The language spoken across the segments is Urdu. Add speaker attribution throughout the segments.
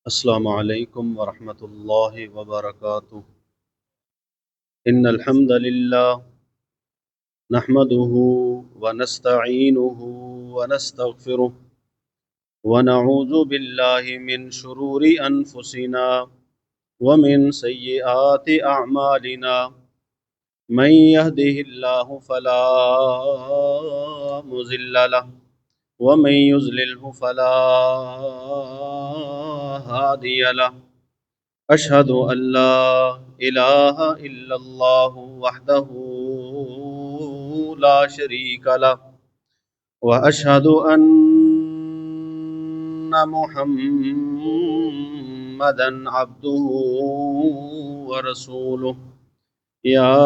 Speaker 1: السلام علیکم ورحمۃ اللہ وبرکاتہ۔ ان الحمد للہ نحمده ونستعینه ونستغفره ونعوذ باللہ من شرور انفسنا ومن سیئات اعمالنا من يهده الله فلا مضل له ومن يضلله فلا هادي له أشهد أن لا إله إلا الله وحده لا شريك له وأشهد أن محمدا عبده ورسوله يا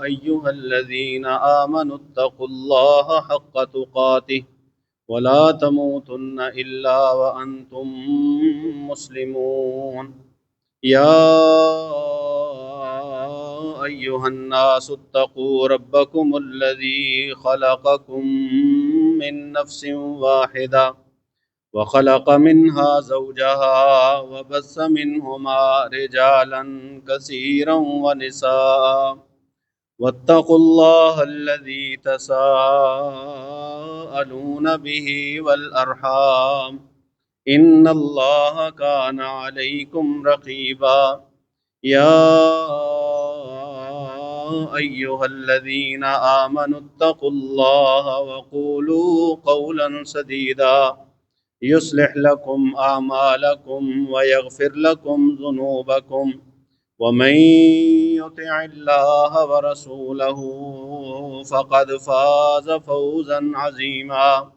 Speaker 1: أيها الذين آمنوا اتقوا الله حق تقاته ولا تموتن إلا وأنتم مسلمون يا أيها الناس اتقوا ربكم الذي خلقكم من نفس واحدة وخلق منها زوجها وبث منهما رجالا كثيرا ونساء واتقوا الله الذي تساءلون به والأرحام إن الله كان عليكم رقيبا يا أيها الذين آمنوا اتقوا الله وقولوا قولا سديدا يصلح لكم أعمالكم ويغفر لكم ذنوبكم ومن يطع الله ورسوله فقد فاز فوزا عظيما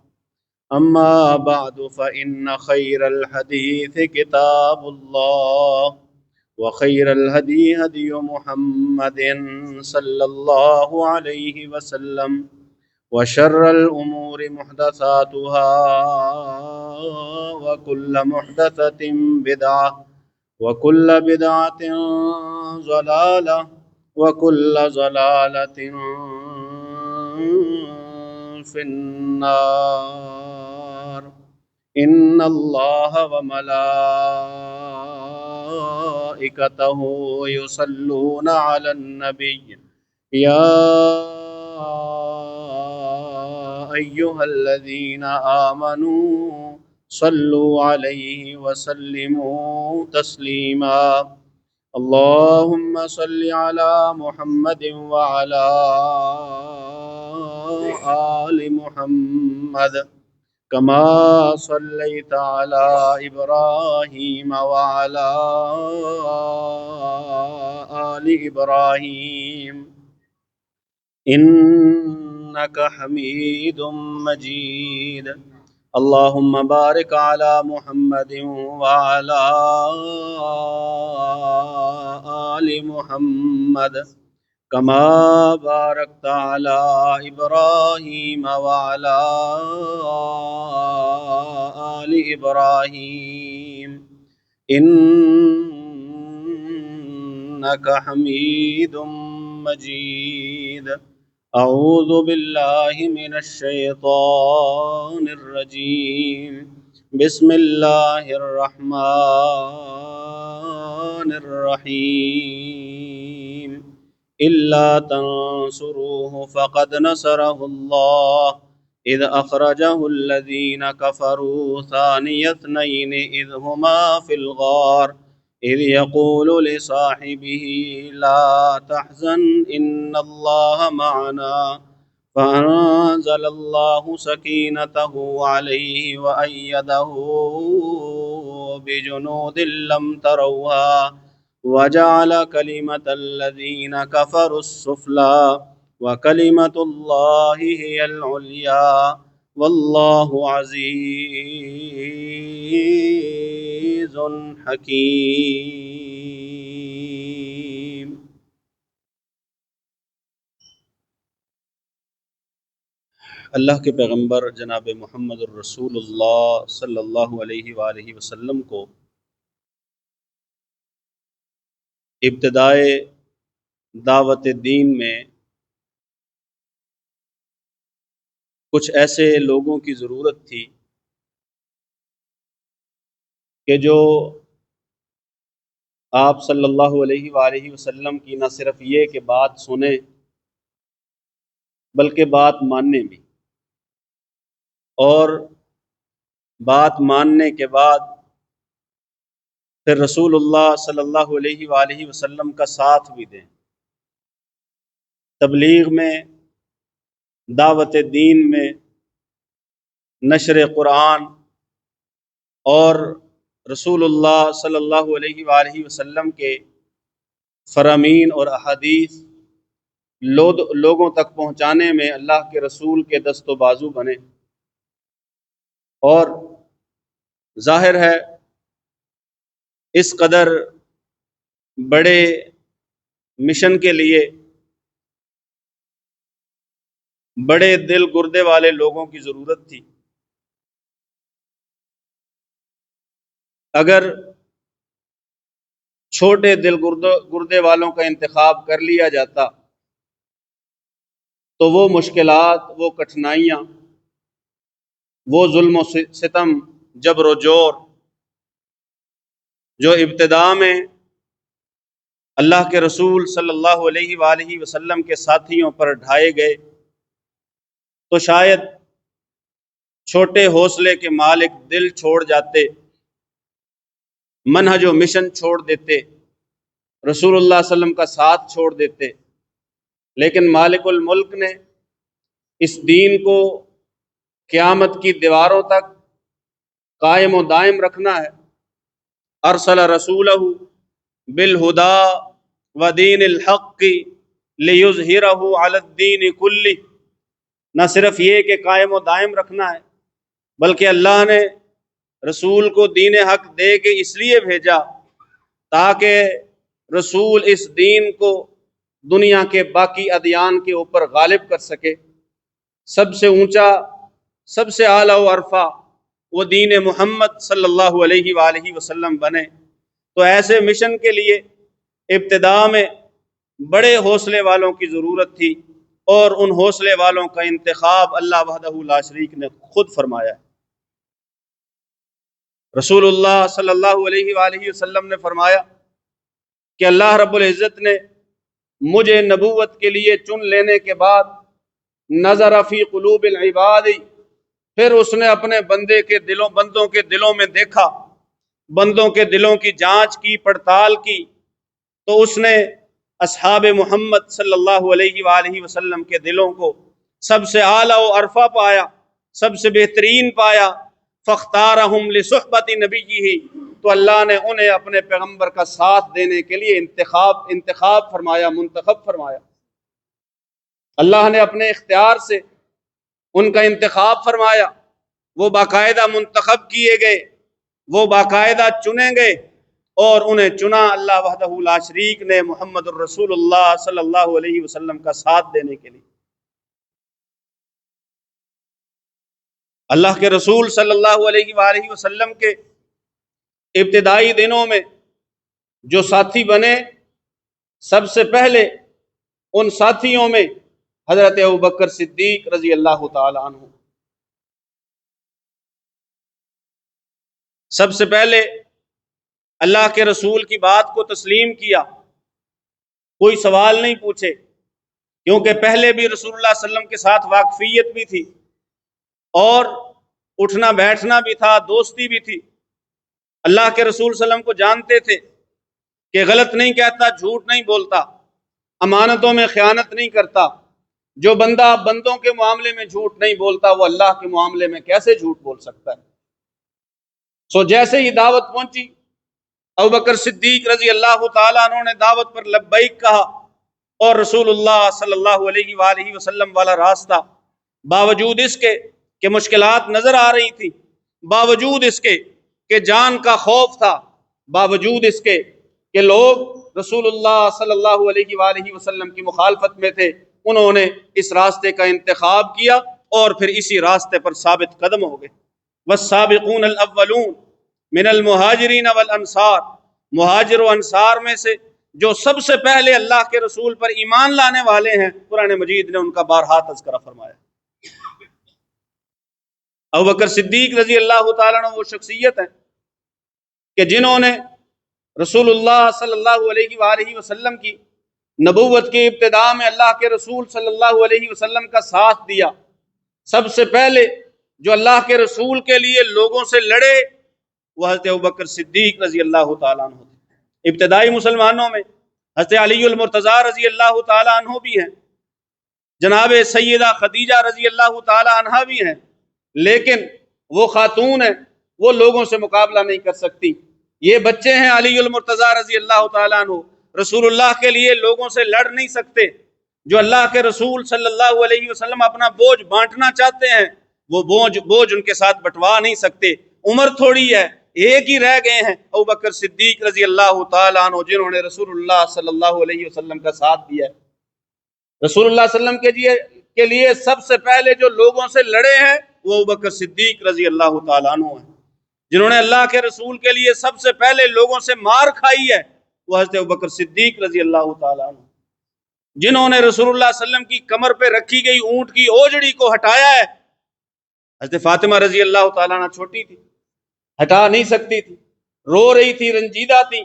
Speaker 1: أما بعد فإن خير الحديث كتاب الله وخير الهدي هدي محمد صلى الله عليه وسلم وشر الأمور محدثاتها وكل محدثة بدعة وكل بدعة ضلالة وكل ضلالة في النار إن الله وملائكته يصلون على النبي يا أيها الذين آمنوا صلوا عليه وسلموا تسليما اللهم صل على محمد وعلى آل محمد كما صليت على إبراهيم وعلى آل إبراهيم إنك حميد مجيد اللهم بارك على محمد وعلى آل محمد كما باركت على إبراهيم وعلى آل إبراهيم إنك حميد مجيد أعوذ بالله من الشيطان الرجيم بسم الله الرحمن الرحيم إلا تنصروه فقد نصره الله إذ أخرجه الذين كفروا ثاني اثنين إذ هما في الغار إذ يقول لصاحبه لا تحزن إن الله معنا فأنزل الله سكينته عليه وأيده بجنود لم تروها وجعل كلمة الذين كفروا السفلى وكلمة الله هي العليا والله عزيز حكيم۔ اللہ کے پیغمبر جناب محمد الرسول اللہ صلی اللہ علیہ وآلہ وسلم کو ابتدائے دعوت دین میں کچھ ایسے لوگوں کی ضرورت تھی کہ جو آپ صلی اللہ علیہ وآلہ وسلم کی نہ صرف یہ کہ بات سنیں بلکہ بات ماننے بھی، اور بات ماننے کے بعد پھر رسول اللہ صلی اللہ علیہ وآلہ وسلم کا ساتھ بھی دیں، تبلیغ میں، دعوت دین میں، نشر قرآن اور رسول اللہ صلی اللہ علیہ وآلہ وسلم کے فرامین اور احادیث لوگوں تک پہنچانے میں اللہ کے رسول کے دست و بازو بنے۔ اور ظاہر ہے اس قدر بڑے مشن کے لیے بڑے دل گردے والے لوگوں کی ضرورت تھی۔ اگر چھوٹے دل گردے والوں کا انتخاب کر لیا جاتا تو وہ مشکلات، وہ کٹھنائیاں، وہ ظلم و ستم، جبر و جور جو ابتدا میں اللہ کے رسول صلی اللہ علیہ وآلہ وسلم کے ساتھیوں پر ڈھائے گئے، تو شاید چھوٹے حوصلے کے مالک دل چھوڑ جاتے، منہج و مشن چھوڑ دیتے، رسول اللہ صلی اللہ علیہ وسلم کا ساتھ چھوڑ دیتے۔ لیکن مالک الملک نے اس دین کو قیامت کی دیواروں تک قائم و دائم رکھنا ہے۔ ارسل رسولہ بالہدی ودین الحق لیظہرہ علی الدین کلہ، نہ صرف یہ کہ قائم و دائم رکھنا ہے بلکہ اللہ نے رسول کو دین حق دے کے اس لیے بھیجا تاکہ رسول اس دین کو دنیا کے باقی ادیان کے اوپر غالب کر سکے۔ سب سے اونچا، سب سے اعلیٰ و عرفہ وہ دین محمد صلی اللہ علیہ وآلہ وسلم بنے۔ تو ایسے مشن کے لیے ابتدا میں بڑے حوصلے والوں کی ضرورت تھی، اور ان حوصلے والوں کا انتخاب اللہ وحدہ لا شریک نے خود فرمایا ہے۔ رسول اللہ صلی اللہ علیہ وآلہ وسلم نے فرمایا کہ اللہ رب العزت نے مجھے نبوت کے لیے چن لینے کے بعد نظر فی قلوب العباد، پھر اس نے اپنے بندوں کے دلوں میں دیکھا، بندوں کے دلوں کی جانچ کی، پڑتال کی، تو اس نے اصحاب محمد صلی اللہ علیہ وآلہ وسلم کے دلوں کو سب سے اعلیٰ و عرفہ پایا، سب سے بہترین پایا۔ فاختارہم لصحبت نبیہ، تو اللہ نے انہیں اپنے پیغمبر کا ساتھ دینے کے لیے انتخاب فرمایا، منتخب فرمایا۔ اللہ نے اپنے اختیار سے ان کا انتخاب فرمایا، وہ باقاعدہ منتخب کیے گئے، وہ باقاعدہ چنے گئے، اور انہیں چنا اللہ وحدہ لا شریک نے محمد الرسول اللہ صلی اللہ علیہ وسلم کا ساتھ دینے کے لیے۔ اللہ کے رسول صلی اللہ علیہ وآلہ وسلم کے ابتدائی دنوں میں جو ساتھی بنے، سب سے پہلے ان ساتھیوں میں حضرت ابوبکر صدیق رضی اللہ تعالی عنہ سب سے پہلے اللہ کے رسول کی بات کو تسلیم کیا، کوئی سوال نہیں پوچھے، کیونکہ پہلے بھی رسول اللہ صلی اللہ علیہ وسلم کے ساتھ واقفیت بھی تھی اور اٹھنا بیٹھنا بھی تھا، دوستی بھی تھی۔ اللہ کے رسول صلی اللہ علیہ وسلم کو جانتے تھے کہ غلط نہیں کہتا، جھوٹ نہیں بولتا، امانتوں میں خیانت نہیں کرتا۔ جو بندہ بندوں کے معاملے میں جھوٹ نہیں بولتا، وہ اللہ کے معاملے میں کیسے جھوٹ بول سکتا ہے؟ سو جیسے ہی دعوت پہنچی، ابوبکر صدیق رضی اللہ تعالیٰ عنہ نے دعوت پر لبیک کہا، اور رسول اللہ صلی اللہ علیہ وآلہ وسلم والا راستہ، باوجود اس کے کہ مشکلات نظر آ رہی تھی، باوجود اس کے کہ جان کا خوف تھا، باوجود اس کے کہ لوگ رسول اللہ صلی اللہ علیہ وآلہ وسلم کی مخالفت میں تھے، انہوں نے اس راستے کا انتخاب کیا اور پھر اسی راستے پر ثابت قدم ہو گئے۔ والسابقون الاولون من المہاجرین والانصار، مہاجر و انصار میں سے جو سب سے پہلے اللہ کے رسول پر ایمان لانے والے ہیں، قرآن مجید نے ان کا بارہا تذکرہ فرمایا۔ ابوبکر صدیق رضی اللہ تعالیٰ عنہ وہ شخصیت ہے کہ جنہوں نے رسول اللہ صلی اللہ علیہ وآلہ وسلم کی نبوت کی ابتدا میں اللہ کے رسول صلی اللہ علیہ وسلم کا ساتھ دیا، سب سے پہلے جو اللہ کے رسول کے لیے لوگوں سے لڑے وہ حضرت ابوبکر صدیق رضی اللہ تعالیٰ عنہ تھے۔ ابتدائی مسلمانوں میں حضرت علی المرتضیٰ رضی اللہ تعالیٰ عنہ بھی ہیں، جناب سیدہ خدیجہ رضی اللہ تعالیٰ عنہ بھی ہیں، لیکن وہ خاتون ہیں، وہ لوگوں سے مقابلہ نہیں کر سکتی۔ یہ بچے ہیں علی المرتضیٰ رضی اللہ تعالیٰ عنہ، رسول اللہ کے لیے لوگوں سے لڑ نہیں سکتے۔ جو اللہ کے رسول صلی اللہ علیہ وسلم اپنا بوجھ بانٹنا چاہتے ہیں وہ بوجھ ان کے ساتھ بٹوا نہیں سکتے۔ عمر تھوڑی ہے، ایک ہی رہ گئے ہیں ابوبکر صدیق رضی اللہ تعالیٰ عنہ، جنہوں نے رسول اللہ صلی اللہ علیہ وسلم کا ساتھ دیا ہے۔ رسول اللہ صلی اللہ علیہ وسلم کے لیے سب سے پہلے جو لوگوں سے لڑے ہیں وہ ابوبکر صدیق رضی اللہ تعالیٰ عنہ ہیں۔ جنہوں نے اللہ کے رسول کے لیے سب سے پہلے لوگوں سے مار کھائی ہے وہ حضرت ابوبکر صدیق رضی اللہ تعالیٰ عنہ۔ جنہوں نے رسول اللہ صلی اللہ علیہ وسلم کی کمر پہ رکھی گئی اونٹ کی اوجڑی کو ہٹایا ہے، حضرت فاطمہ رضی اللہ تعالیٰ عنہ چھوٹی تھی، ہٹا نہیں سکتی تھی، رو رہی تھی، رنجیدہ تھی،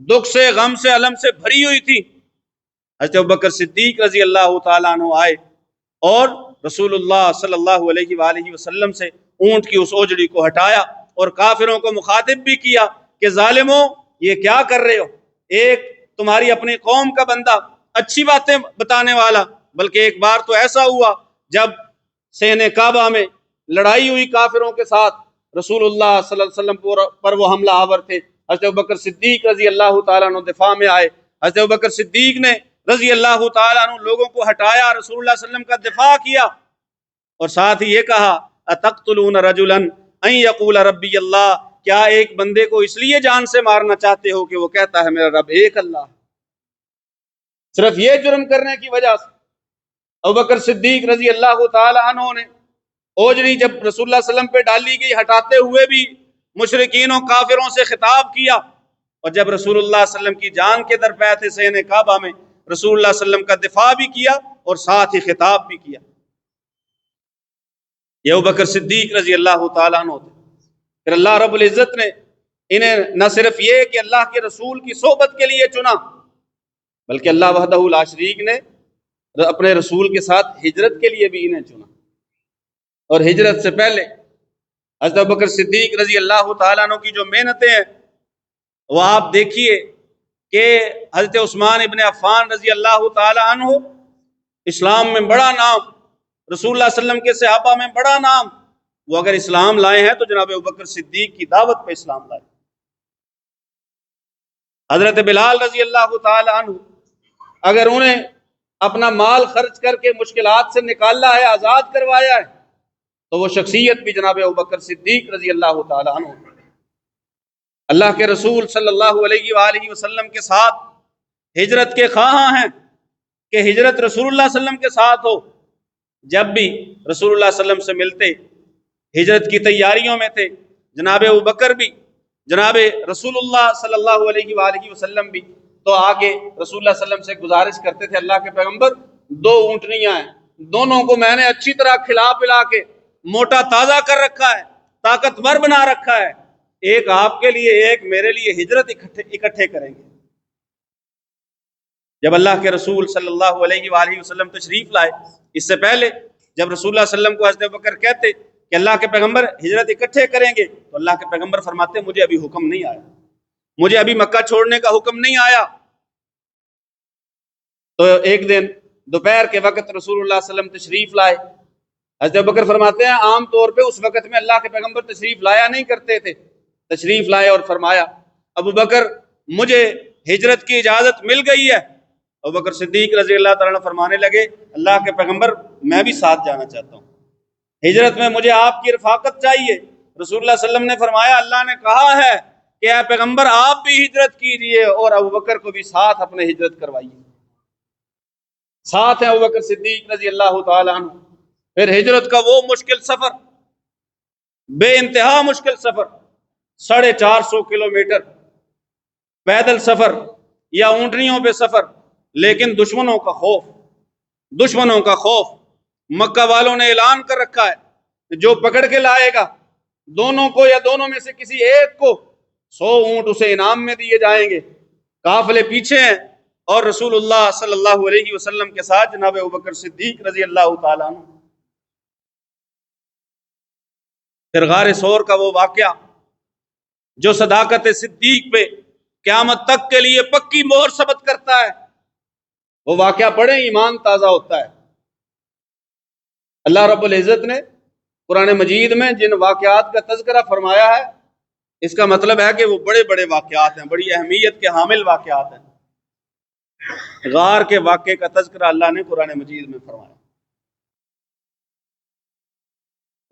Speaker 1: دکھ سے غم سے الم سے بھری ہوئی تھی۔ حضرت ابوبکر صدیق رضی اللہ تعالیٰ عنہ آئے اور رسول اللہ صلی اللہ علیہ وآلہ وسلم سے اونٹ کی اس اوجڑی کو ہٹایا اور کافروں کو مخاطب بھی کیا کہ ظالموں یہ کیا کر رہے ہو؟ ایک تمہاری اپنی قوم کا بندہ، اچھی باتیں بتانے والا، بلکہ ایک بار تو ایسا ہوا جب سین کعبہ میں لڑائی ہوئی کافروں کے ساتھ، رسول اللہ صلی اللہ علیہ وسلم پر وہ حملہ آور تھے، حضرت ابوبکر صدیق رضی اللہ تعالیٰ عنہ دفاع میں آئے، حضرت ابوبکر صدیق نے رضی اللہ تعالیٰ عنہ لوگوں کو ہٹایا، رسول اللہ صلی اللہ علیہ وسلم کا دفاع کیا، اور ساتھ ہی یہ کہا اتقتلون رجلا ان یقول ربی اللہ، کیا ایک بندے کو اس لیے جان سے مارنا چاہتے ہو کہ وہ کہتا ہے میرا رب ایک اللہ؟ صرف یہ جرم کرنے کی وجہ سے ابوبکر صدیق رضی اللہ تعالی عنہ نے اوجری جب رسول اللہ صلی اللہ علیہ وسلم پہ ڈالی گئی ہٹاتے ہوئے بھی مشرکین و کافروں سے خطاب کیا، اور جب رسول اللہ صلی اللہ علیہ وسلم کی جان کے درپے تھے سین کعبہ میں، رسول اللہ صلی اللہ علیہ وسلم کا دفاع بھی کیا اور ساتھ ہی خطاب بھی کیا۔ یہ ابوبکر صدیق رضی اللہ تعالیٰ عنہ تھے۔ پھر اللہ رب العزت نے انہیں نہ صرف یہ کہ اللہ کے رسول کی صحبت کے لیے چنا، بلکہ اللہ وحدہ لا شریک نے اپنے رسول کے ساتھ ہجرت کے لیے بھی انہیں چنا۔ اور ہجرت سے پہلے حضرت ابوبکر صدیق رضی اللہ تعالیٰ عنہ کی جو محنتیں ہیں وہ آپ دیکھیے کہ حضرت عثمان ابن عفان رضی اللہ تعالیٰ عنہ، اسلام میں بڑا نام، رسول اللہ صلی اللہ علیہ وسلم کے صحابہ میں بڑا نام، وہ اگر اسلام لائے ہیں تو جناب ابوبکر صدیق کی دعوت پہ اسلام لائے۔ حضرت بلال رضی اللہ تعالی عنہ اگر انہیں اپنا مال خرچ کر کے مشکلات سے نکالا ہے، آزاد کروایا ہے، تو وہ شخصیت بھی جناب ابوبکر صدیق رضی اللہ تعالی عنہ۔ اللہ کے رسول صلی اللہ علیہ وآلہ وسلم کے ساتھ ہجرت کے خواہاں ہیں کہ ہجرت رسول اللہ صلی اللہ علیہ وسلم کے ساتھ ہو۔ جب بھی رسول اللہ صلی اللہ علیہ وسلم سے ملتے، ہجرت کی تیاریوں میں تھے، جناب ابوبکر بھی، جناب رسول اللہ صلی اللہ علیہ وآلہ وسلم بھی، تو آگے رسول اللہ صلی اللہ علیہ وسلم سے گزارش کرتے تھے اللہ کے پیغمبر 2 اونٹنیاں ہیں، دونوں کو میں نے اچھی طرح کھلا پلا کے موٹا تازہ کر رکھا ہے، طاقتور بنا رکھا ہے، ایک آپ کے لیے ایک میرے لیے ہجرت اکٹھے کریں گے۔ جب اللہ کے رسول صلی اللہ علیہ وآلہ وسلم تشریف لائے، اس سے پہلے جب رسول اللہ صلی اللہ علیہ وسلم کو حضرت ابوبکر کہتے کہ اللہ کے پیغمبر ہجرت اکٹھے کریں گے، تو اللہ کے پیغمبر فرماتے مجھے ابھی حکم نہیں آیا، مجھے ابھی مکہ چھوڑنے کا حکم نہیں آیا۔ تو ایک دن دوپہر کے وقت رسول اللہ صلی اللہ علیہ وسلم تشریف لائے، حضرت ابوبکر فرماتے ہیں عام طور پہ اس وقت میں اللہ کے پیغمبر تشریف لایا نہیں کرتے تھے، تشریف لائے اور فرمایا ابوبکر مجھے ہجرت کی اجازت مل گئی ہے۔ ابوبکر صدیق رضی اللہ تعالیٰ عنہ فرمانے لگے اللہ کے پیغمبر میں بھی ساتھ جانا چاہتا ہوں، ہجرت میں مجھے آپ کی رفاقت چاہیے۔ رسول اللہ صلی اللہ علیہ وسلم نے فرمایا اللہ نے کہا ہے کہ اے پیغمبر آپ بھی ہجرت کیجئے اور ابوبکر کو بھی ساتھ اپنے ہجرت کروائیے۔ ساتھ ہیں ابوبکر صدیق رضی اللہ تعالی عنہ۔ پھر ہجرت کا وہ مشکل سفر، بے انتہا مشکل سفر، 450 کلومیٹر پیدل سفر یا اونٹنیوں پہ سفر، لیکن دشمنوں کا خوف، مکہ والوں نے اعلان کر رکھا ہے جو پکڑ کے لائے گا دونوں کو یا دونوں میں سے کسی ایک کو 100 اونٹ اسے انعام میں دیے جائیں گے، قافلے پیچھے ہیں، اور رسول اللہ صلی اللہ علیہ وسلم کے ساتھ جناب ابوبکر صدیق رضی اللہ تعالیٰ عنہ۔ پھر غار ثور کا وہ واقعہ جو صداقت صدیق پہ قیامت تک کے لیے پکی مہر ثبت کرتا ہے، وہ واقعہ پڑھیں ایمان تازہ ہوتا ہے۔ اللہ رب العزت نے قرآن مجید میں جن واقعات کا تذکرہ فرمایا ہے، اس کا مطلب ہے کہ وہ بڑے بڑے واقعات ہیں، بڑی اہمیت کے حامل واقعات ہیں۔ غار کے واقعے کا تذکرہ اللہ نے قرآن مجید میں فرمایا،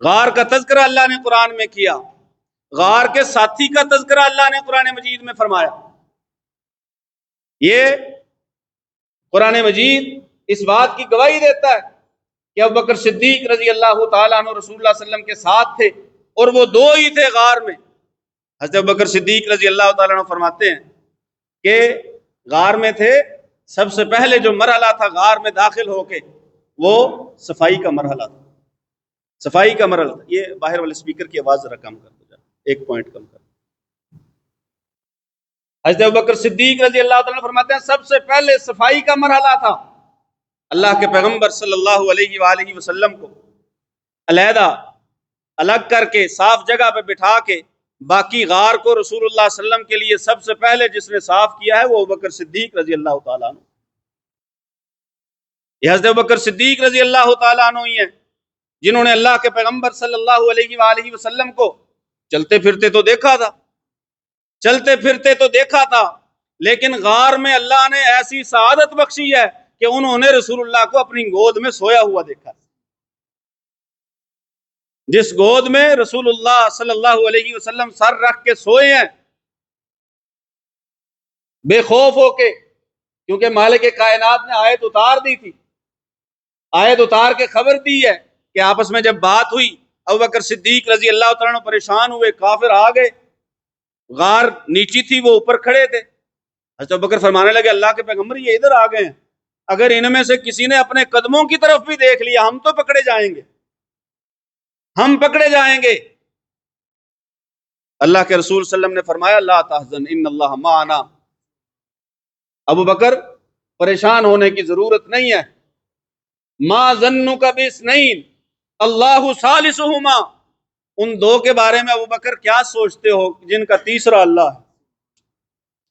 Speaker 1: غار کا تذکرہ اللہ نے قرآن میں کیا، غار کے ساتھی کا تذکرہ اللہ نے قرآن مجید میں فرمایا۔ یہ قرآن مجید اس بات کی گواہی دیتا ہے کہ ابوبکر صدیق رضی اللہ تعالیٰ عنہ رسول اللہ صلی اللہ علیہ وسلم کے ساتھ تھے، اور وہ دو ہی تھے غار میں۔ حضرت ابوبکر صدیق رضی اللہ تعالیٰ عنہ فرماتے ہیں کہ غار میں تھے، سب سے پہلے جو مرحلہ تھا غار میں داخل ہو کے وہ صفائی کا مرحلہ تھا، صفائی کا مرحلہ تھا۔ یہ باہر والے اسپیکر کی آواز ذرا کم کر دو، ایک پوائنٹ کم کر۔ حضرت ابوبکر صدیق رضی اللہ تعالیٰ عنہ فرماتے ہیں سب سے پہلے صفائی کا مرحلہ تھا۔ اللہ کے پیغمبر صلی اللہ علیہ وآلہ وسلم کو علیحدہ الگ کر کے صاف جگہ پہ بٹھا کے باقی غار کو رسول اللہ صلی اللہ علیہ وسلم کے لیے سب سے پہلے جس نے صاف کیا ہے وہ ابوبکر صدیق رضی اللہ تعالیٰ عنہ۔ یہ حضرت ابوبکر صدیق رضی اللہ تعالیٰ عنہ ہی ہیں جنہوں نے اللہ کے پیغمبر صلی اللہ علیہ وآلہ وسلم کو چلتے پھرتے تو دیکھا تھا، چلتے پھرتے تو دیکھا تھا، لیکن غار میں اللہ نے ایسی سعادت بخشی ہے کہ انہوں نے رسول اللہ کو اپنی گود میں سویا ہوا دیکھا۔ جس گود میں رسول اللہ صلی اللہ علیہ وسلم سر رکھ کے سوئے ہیں بے خوف ہو کے، کیونکہ مالک کائنات نے آیت اتار دی تھی، آیت اتار کے خبر دی ہے کہ آپس میں جب بات ہوئی ابوبکر صدیق رضی اللہ تعالیٰ عنہ پریشان ہوئے، کافر آ گئے، غار نیچی تھی وہ اوپر کھڑے تھے۔ حضرت ابوبکر فرمانے لگے اللہ کے پیغمبر یہ ادھر آ گئے ہیں، اگر ان میں سے کسی نے اپنے قدموں کی طرف بھی دیکھ لیا ہم تو پکڑے جائیں گے، ہم پکڑے جائیں گے۔ اللہ کے رسول صلی اللہ علیہ وسلم نے فرمایا لا تحزن ان اللہ معنا، ابو بکر پریشان ہونے کی ضرورت نہیں ہے، ما ظنک باثنین اللہ ثالثہما، ان دو کے بارے میں ابو بکر کیا سوچتے ہو جن کا تیسرا اللہ ہے،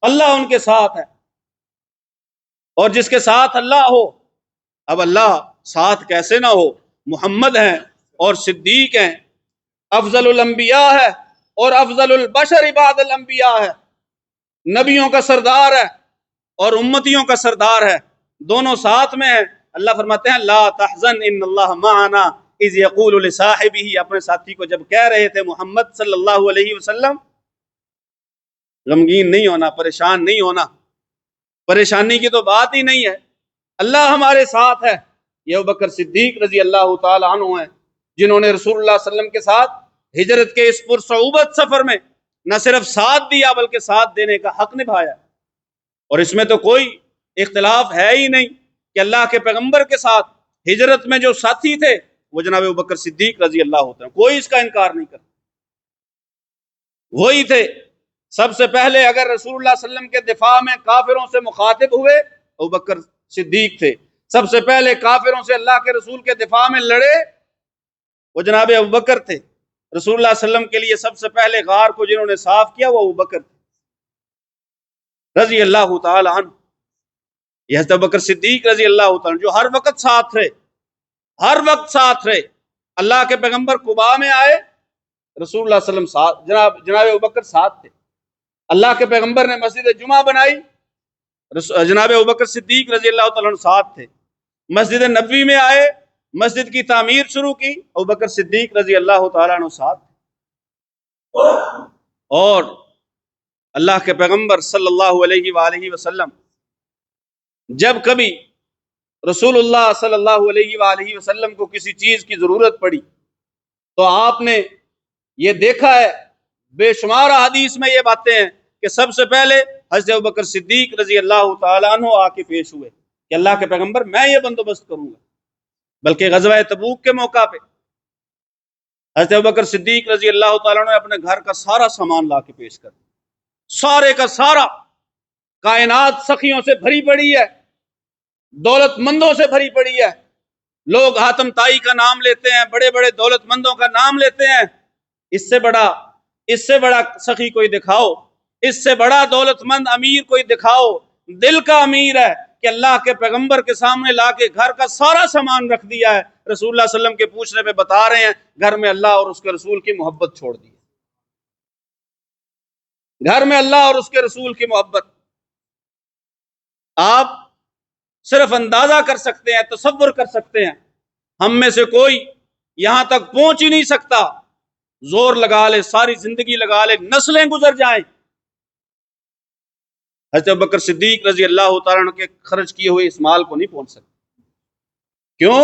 Speaker 1: اللہ ان کے ساتھ ہے، اور جس کے ساتھ اللہ ہو، اب اللہ ساتھ کیسے نہ ہو، محمد ہیں اور صدیق ہیں، افضل الانبیاء ہے اور افضل البشر بعد الانبیاء ہے، نبیوں کا سردار ہے اور امتیوں کا سردار ہے، دونوں ساتھ میں ہیں۔ اللہ فرماتے ہیں لا تحزن ان اللہ معنا اذ یقول لصاحبہ، اپنے ساتھی کو جب کہہ رہے تھے محمد صلی اللہ علیہ وسلم غمگین نہیں ہونا، پریشان نہیں ہونا، پریشانی کی تو بات ہی نہیں ہے، اللہ ہمارے ساتھ ہے۔ یہ ابوبکر صدیق رضی اللہ تعالی عنہ ہیں جنہوں نے رسول اللہ صلی اللہ علیہ وسلم کے ساتھ ہجرت کے اس پرصعوبت سفر میں نہ صرف ساتھ دیا بلکہ ساتھ دینے کا حق نبھایا، اور اس میں تو کوئی اختلاف ہے ہی نہیں کہ اللہ کے پیغمبر کے ساتھ ہجرت میں جو ساتھی تھے وہ جناب ابوبکر صدیق رضی اللہ عنہ، کوئی اس کا انکار نہیں کرتا، وہی تھے۔ سب سے پہلے اگر رسول اللہ صلی اللہ علیہ وسلم کے دفاع میں کافروں سے مخاطب ہوئے ابوبکر صدیق تھے، سب سے پہلے کافروں سے اللہ کے رسول کے دفاع میں لڑے وہ جناب ابوبکر تھے، رسول اللہ صلی اللہ علیہ وسلم کے لیے سب سے پہلے غار کو جنہوں نے صاف کیا وہ ابوبکر تھے رضی اللہ تعالی عنہ۔ یہ حضرت ابوبکر صدیق رضی اللہ تعالی عنہ جو ہر وقت ساتھ رہے، ہر وقت ساتھ رہے، اللہ کے پیغمبر قباء میں آئے رسول اللہ صلی اللہ علیہ وسلم ساتھ، جناب ابوبکر ساتھ تھے، اللہ کے پیغمبر نے مسجد جمعہ بنائی جناب ابوبکر صدیق رضی اللہ تعالیٰ عنہ ساتھ تھے، مسجد نبوی میں آئے مسجد کی تعمیر شروع کی ابوبکر صدیق رضی اللہ تعالیٰ عنہ ساتھ تھے، اور اللہ کے پیغمبر صلی اللہ علیہ وآلہ وسلم جب کبھی رسول اللہ صلی اللہ علیہ وآلہ وسلم کو کسی چیز کی ضرورت پڑی تو آپ نے یہ دیکھا ہے، بے شمار حدیث میں یہ باتیں ہیں کہ سب سے پہلے حضرت ابوبکر صدیق رضی اللہ تعالیٰ عنہ آ کے پیش ہوئے کہ اللہ کے پیغمبر میں یہ بندوبست کروں گا، بلکہ غزوہ تبوک کے موقع پہ حضرت ابوبکر صدیق رضی اللہ تعالیٰ عنہ نے اپنے گھر کا سارا سامان لا کے پیش کر دیا، سارے کا سارا کائنات سخیوں سے بھری پڑی ہے، دولت مندوں سے بھری پڑی ہے. لوگ حاتم طائی کا نام لیتے ہیں، بڑے بڑے دولت مندوں کا نام لیتے ہیں. اس سے بڑا سخی کوئی دکھاؤ، اس سے بڑا دولت مند امیر کوئی دکھاؤ. دل کا امیر ہے کہ اللہ کے پیغمبر کے سامنے لا کے گھر کا سارا سامان رکھ دیا ہے. رسول اللہ صلی اللہ علیہ وسلم کے پوچھنے پہ بتا رہے ہیں گھر میں اللہ اور اس کے رسول کی محبت چھوڑ دی. گھر میں اللہ اور اس کے رسول کی محبت. آپ صرف اندازہ کر سکتے ہیں، تصور کر سکتے ہیں. ہم میں سے کوئی یہاں تک پہنچ ہی نہیں سکتا. زور لگا لے، ساری زندگی لگا لے، نسلیں گزر جائیں، حضرت ابوبکر صدیق رضی اللہ تعالیٰ عنہ کے خرچ کیے ہوئے اس مال کو نہیں پہنچ سکتے. کیوں؟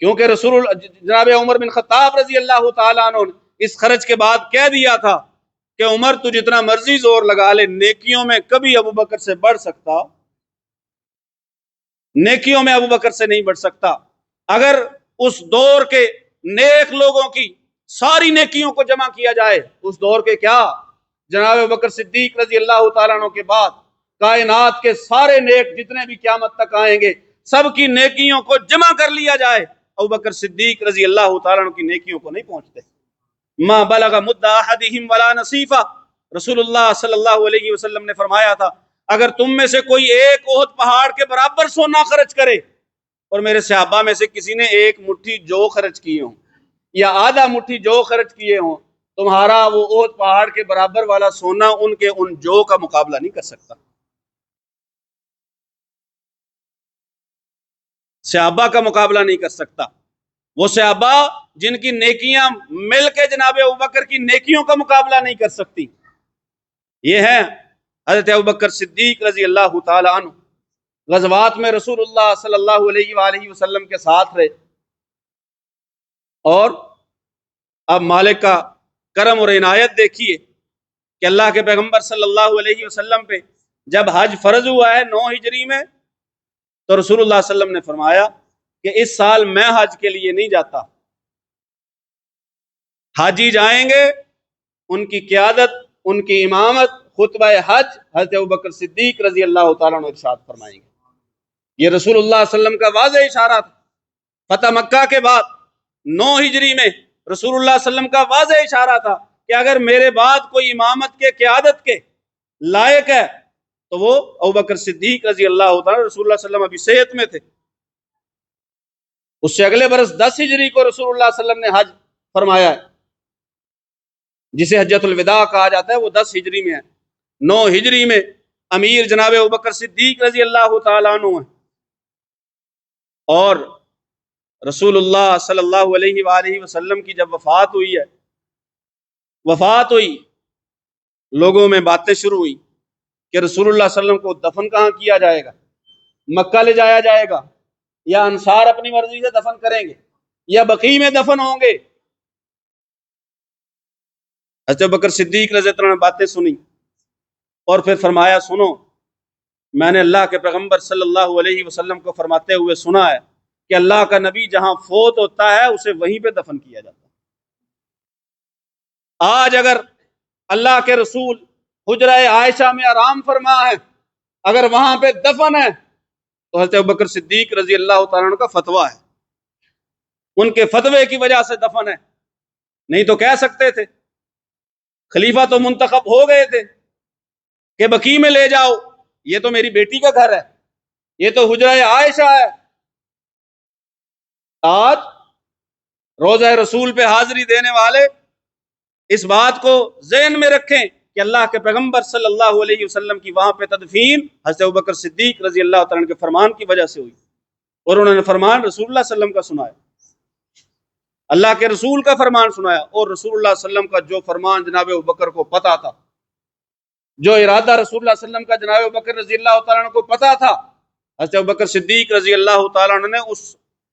Speaker 1: کیونکہ جناب عمر بن خطاب رضی اللہ تعالیٰ عنہ نے اس خرچ کے بعد کہہ دیا تھا کہ عمر تو جتنا مرضی زور لگا لے، نیکیوں میں کبھی ابوبکر سے بڑھ سکتا، نیکیوں میں ابوبکر سے نہیں بڑھ سکتا. اگر اس دور کے نیک لوگوں کی ساری نیکیوں کو جمع کیا جائے، اس دور کے کیا، جناب ابوبکر صدیق رضی اللہ تعالیٰ عنہ کے بعد کائنات کے سارے نیک جتنے بھی قیامت تک آئیں گے، سب کی نیکیوں کو جمع کر لیا جائے، ابوبکر صدیق رضی اللہ تعالیٰ عنہ کی نیکیوں کو نہیں پہنچتے. ما بلغ مد احدہم ولا نصیفہ. رسول اللہ صلی اللہ علیہ وسلم نے فرمایا تھا اگر تم میں سے کوئی ایک احد پہاڑ کے برابر سونا خرچ کرے، اور میرے صحابہ میں سے کسی نے ایک مٹھی جو خرچ کیے ہوں یا آدھا مٹھی جو خرچ کیے ہوں، تمہارا وہ احد پہاڑ کے برابر والا سونا ان کے ان جو کا مقابلہ نہیں کر سکتا. صحابہ کا مقابلہ نہیں کر سکتا. وہ صحابہ جن کی نیکیاں مل کے جناب ابوبکر کی نیکیوں کا مقابلہ نہیں کر سکتی. یہ ہے حضرت ابوبکر صدیق رضی اللہ تعالی عنہ. غزوات میں رسول اللہ صلی اللہ علیہ وآلہ وسلم کے ساتھ رہے، اور اب مالک کا کرم اور عنایت دیکھیے کہ اللہ کے پیغمبر صلی اللہ علیہ وسلم پہ جب حج فرض ہوا ہے 9 ہجری میں، تو رسول اللہ صلی اللہ علیہ وسلم نے فرمایا کہ اس سال میں حج کے لیے نہیں جاتا، حاجی جائیں گے، ان کی قیادت، ان کی امامت، خطبہ حج حضرت ابوبکر صدیق رضی اللہ تعالیٰ عنہ ارشاد فرمائیں گے. یہ رسول اللہ صلی اللہ علیہ وسلم کا واضح اشارہ تھا. فتح مکہ کے بعد 9 ہجری میں رسول اللہ صلی اللہ علیہ وسلم کا واضح اشارہ تھا کہ اگر میرے بعد کوئی امامت کے، قیادت کے لائق ہے تو وہ ابوبکر صدیق رضی اللہ تعالیٰ. رسول اللہ صلی اللہ علیہ وسلم ابھی صحت میں تھے. اس سے اگلے برس 10 ہجری کو رسول اللہ صلی اللہ علیہ وسلم نے حج فرمایا ہے، جسے حجۃ الوداع کہا جاتا ہے، وہ 10 ہجری میں ہے. 9 ہجری میں امیر جناب ابوبکر صدیق رضی اللہ تعالیٰ عنہ ہیں، اور رسول اللہ صلی اللہ علیہ وآلہ وسلم کی جب وفات ہوئی ہے، وفات ہوئی، لوگوں میں باتیں شروع ہوئی کہ رسول اللہ صلی اللہ علیہ وسلم کو دفن کہاں کیا جائے گا، مکہ لے جایا جائے گا، یا انصار اپنی مرضی سے دفن کریں گے، یا بقیع میں دفن ہوں گے. حضرت ابوبکر صدیق رضی اللہ عنہ نے باتیں سنی اور پھر فرمایا سنو، میں نے اللہ کے پیغمبر صلی اللہ علیہ وسلم کو فرماتے ہوئے سنا ہے کہ اللہ کا نبی جہاں فوت ہوتا ہے اسے وہیں پہ دفن کیا جاتا ہے. آج اگر اللہ کے رسول حجرہ عائشہ میں آرام فرما ہے، اگر وہاں پہ دفن ہے تو حضرت ابوبکر صدیق رضی اللہ تعالیٰ عنہ کا فتویٰ ہے، ان کے فتوے کی وجہ سے دفن ہے. نہیں تو کہہ سکتے تھے، خلیفہ تو منتخب ہو گئے تھے کہ بقیع میں لے جاؤ، یہ تو میری بیٹی کا گھر ہے، یہ تو حجرہ عائشہ ہے. آج روضہ رسول پہ حاضری دینے والے اس بات کو ذہن میں رکھیں کہ اللہ کے پیغمبر صلی اللہ علیہ وسلم کی وہاں پہ تدفین حضرت ابوبکر صدیق رضی اللہ تعالیٰ عنہ کے فرمان کی وجہ سے ہوئی، اور انہوں نے فرمان رسول اللہ صلی اللہ علیہ وسلم کا سنایا، اللہ کے رسول کا فرمان سنایا. اور رسول اللہ صلی اللہ علیہ وسلم کا جو فرمان جناب ابوبکر کو پتا تھا، جو ارادہ رسول اللہ صلی اللہ علیہ وسلم کا جناب ابوبکر رضی اللہ تعالیٰ عنہ کو پتا تھا، حضرت ابوبکر صدیق رضی اللہ تعالیٰ عنہ نے اس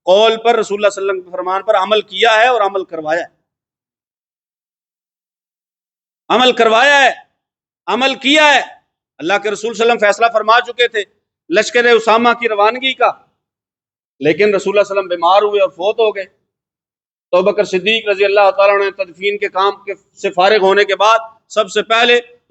Speaker 1: قول پر، رسول اللہ صلی اللہ علیہ وسلم کے فرمان پر عمل کیا ہے اور عمل کروایا ہے. عمل کروایا ہے، عمل کیا ہے. اللہ کے رسول صلی اللہ علیہ وسلم فیصلہ فرما چکے تھے لشکر اسامہ کی روانگی کا، لیکن رسول اللہ صلی اللہ علیہ وسلم بیمار ہوئے اور فوت ہو گئے. تو ابوبکر صدیق رضی اللہ تعالیٰ عنہ تدفین کے کام سے فارغ ہونے کے بعد سب سے پہلے